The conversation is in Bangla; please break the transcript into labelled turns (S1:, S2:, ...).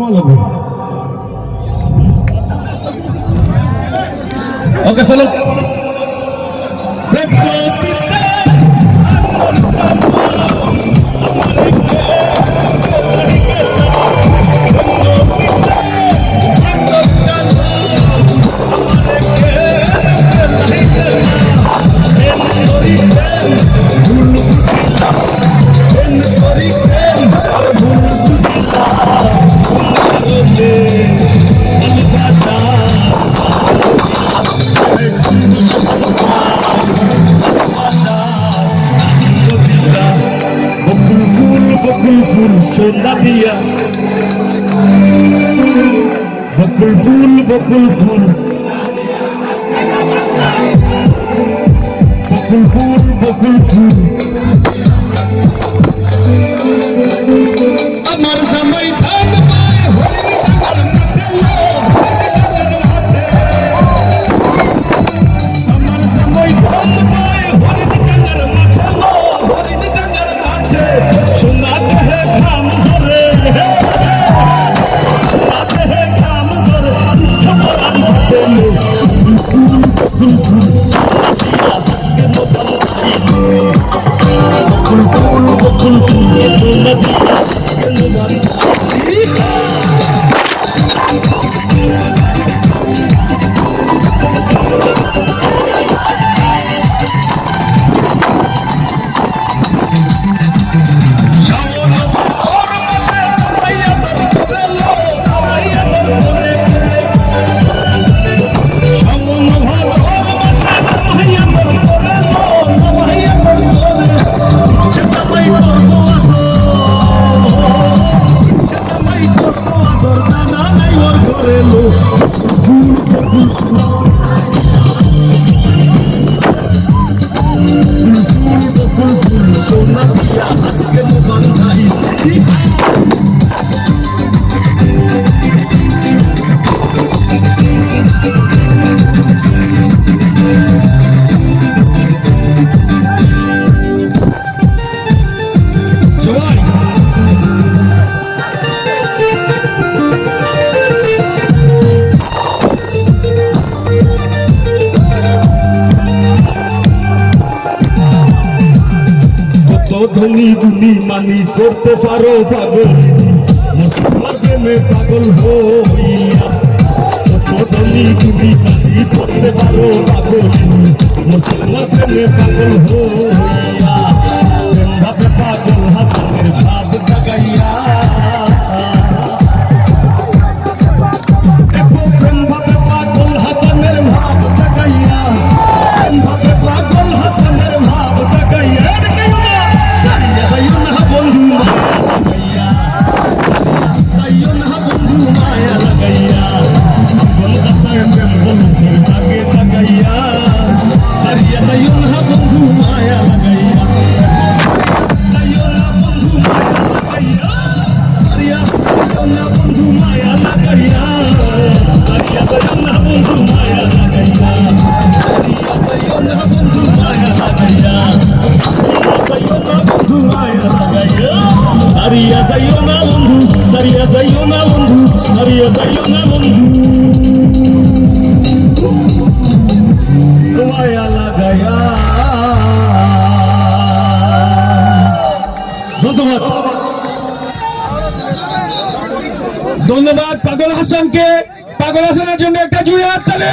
S1: নামা লাগবে। ওকে চলো।
S2: সোনা দিয়া বকুল ফুল বকুল ফুল বকুল ফুল বকুল ফুল আমার জামাই ধান পায় হরিণ ডাঙার মাঠে লো, আমার জামাই ধান পায় হরিণ ডাঙার মাঠে লো, হরিণ ডাঙার মাঠে সোনা দেহে ঘাম ঝরে, সোনা দেহে ঘাম ঝরে দুঃখ পরাণ ঘটে লো, বকুল ফুল বকুল ফুল কেন ভালো বকুল ফুল বকুল ফুল সোনা দিয়া কেন ভালো ধনী গুলি মানি করতে পারো পাগল মুসলমান প্রেমে পাগল হইয়া, কত ধনী গুলি মানি করতে পারো পাগল মুসলমান প্রেমে পাগল হইয়া, প্রেম ভাবে পাগল হাসানের ভাব জাগাইয়া, প্রেম ভাবে পাগল হাসানের ভাব জাগাইয়া, প্রেম ভাবে পাগল হাসানের ভাব জাগাইয়া, সারিয়া যাইও না বন্ধু, সারিয়া যাইও না বন্ধু, সারিয়া যাইও না বন্ধু, মায়া লাগাইয়া। ধন্যবাদ, ধন্যবাদ পাগল হাসানকে। পাগল হাসানের জন্য একটা জুড়ে হাততালি।